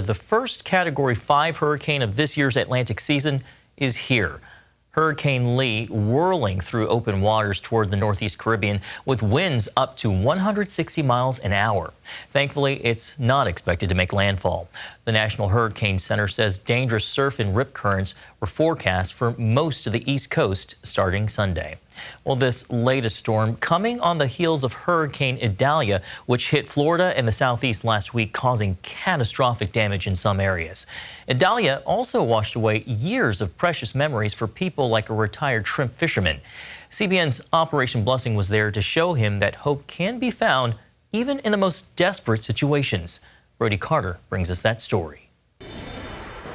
The first Category 5 hurricane of this year's Atlantic season is here. Hurricane Lee whirling through open waters toward the Northeast Caribbean with winds up to 160 miles an hour. Thankfully, it's not expected to make landfall. The National Hurricane Center says dangerous surf and rip currents were forecast for most of the East Coast starting Sunday. Well, this latest storm coming on the heels of Hurricane Idalia, which hit Florida and the Southeast last week, causing catastrophic damage in some areas. Idalia also washed away years of precious memories for people like a retired shrimp fisherman. CBN's Operation Blessing was there to show him that hope can be found even in the most desperate situations. Brody brings us that story.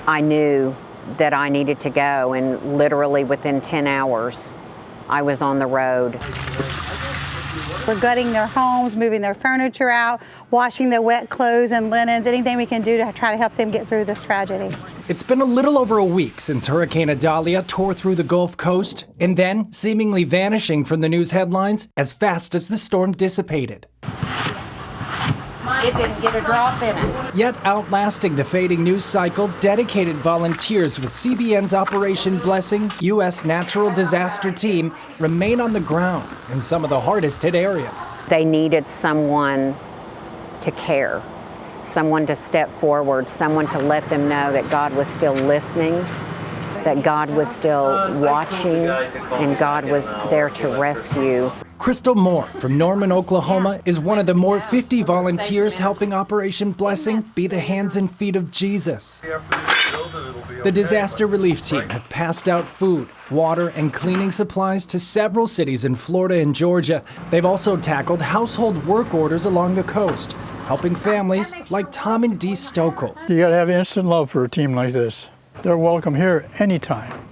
I knew that I needed to go, and literally within 10 hours, I was on the road. We're gutting their homes, moving their furniture out, washing their wet clothes and linens, anything we can do to try to help them get through this tragedy. It's been a little over a week since Hurricane Idalia tore through the Gulf Coast and then seemingly vanishing from the news headlines as fast as the storm dissipated. It didn't get a drop in it. Yet outlasting the fading news cycle, dedicated volunteers with CBN's Operation Blessing U.S. Natural Disaster Team remain on the ground in some of the hardest hit areas. They needed someone to care, someone to step forward, someone to let them know that God was still listening, that God was still watching, and God was there to rescue. Crystal Moore from Norman, Oklahoma, is one of the more 50 volunteers helping Operation Blessing be the hands and feet of Jesus. The disaster relief team have passed out food, water, and cleaning supplies to several cities in Florida and Georgia. They've also tackled household work orders along the coast, helping families like Tom and Dee Stokel. You got to have instant love for a team like this. They're welcome here anytime,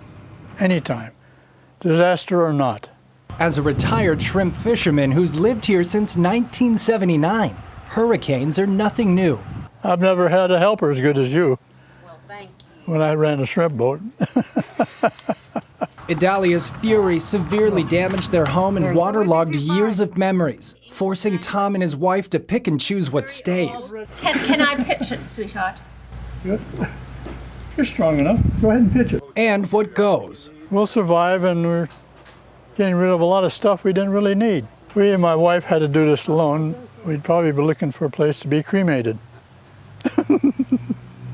disaster or not. As a retired shrimp fisherman who's lived here since 1979, hurricanes are nothing new. I've never had a helper as good as you. Well, thank you. When I ran a shrimp boat. Idalia's fury severely damaged their home and waterlogged years of memories, forcing Tom and his wife to pick and choose what stays. Can I pitch it, sweetheart? Good. You're strong enough. Go ahead and pitch it. And what goes. We'll survive, and we're getting rid of a lot of stuff we didn't really need. If we and my wife had to do this alone, we'd probably be looking for a place to be cremated.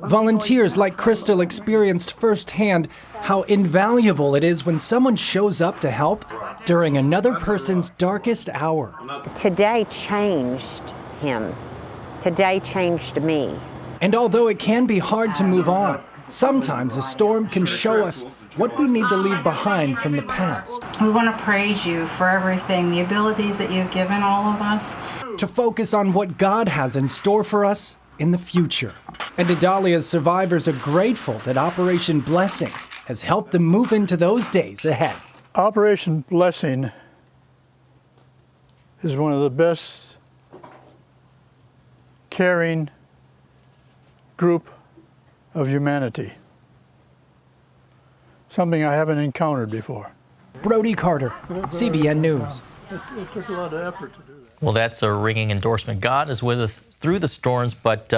Volunteers like Crystal experienced firsthand how invaluable it is when someone shows up to help during another person's darkest hour. Today changed him. Today changed me. And although it can be hard to move on, sometimes a storm can show us what we need to leave behind from the past. We want to praise you for everything, the abilities that you've given all of us. To focus on what God has in store for us in the future. And Idalia's survivors are grateful that Operation Blessing has helped them move into those days ahead. Operation Blessing is one of the best caring group of humanity. Something I haven't encountered before. Brody, CBN News. It took a lot of effort to do that. Well, that's a ringing endorsement. God is with us through the storms, but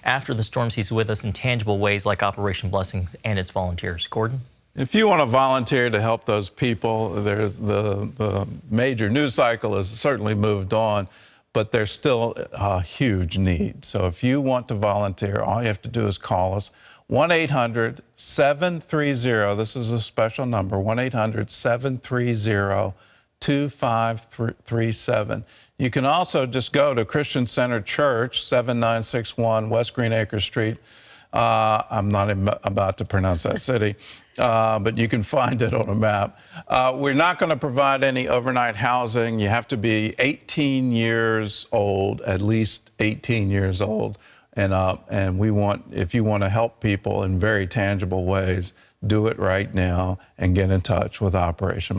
after the storms, he's with us in tangible ways like Operation Blessings and its volunteers. Gordon? If you want to volunteer to help those people, there's the major news cycle has certainly moved on, but there's still a huge need. So if you want to volunteer, all you have to do is call us. 1-800-730, this is a special number, 1-800-730-2537. You can also just go to Christian Center Church, 7961 West Green Acres Street. I'm not about to pronounce that city, but you can find it on a map. We're not going to provide any overnight housing. You have to be 18 years old, at least 18 years old. And we want, if you want to help people in very tangible ways, do it right now and get in touch with Operation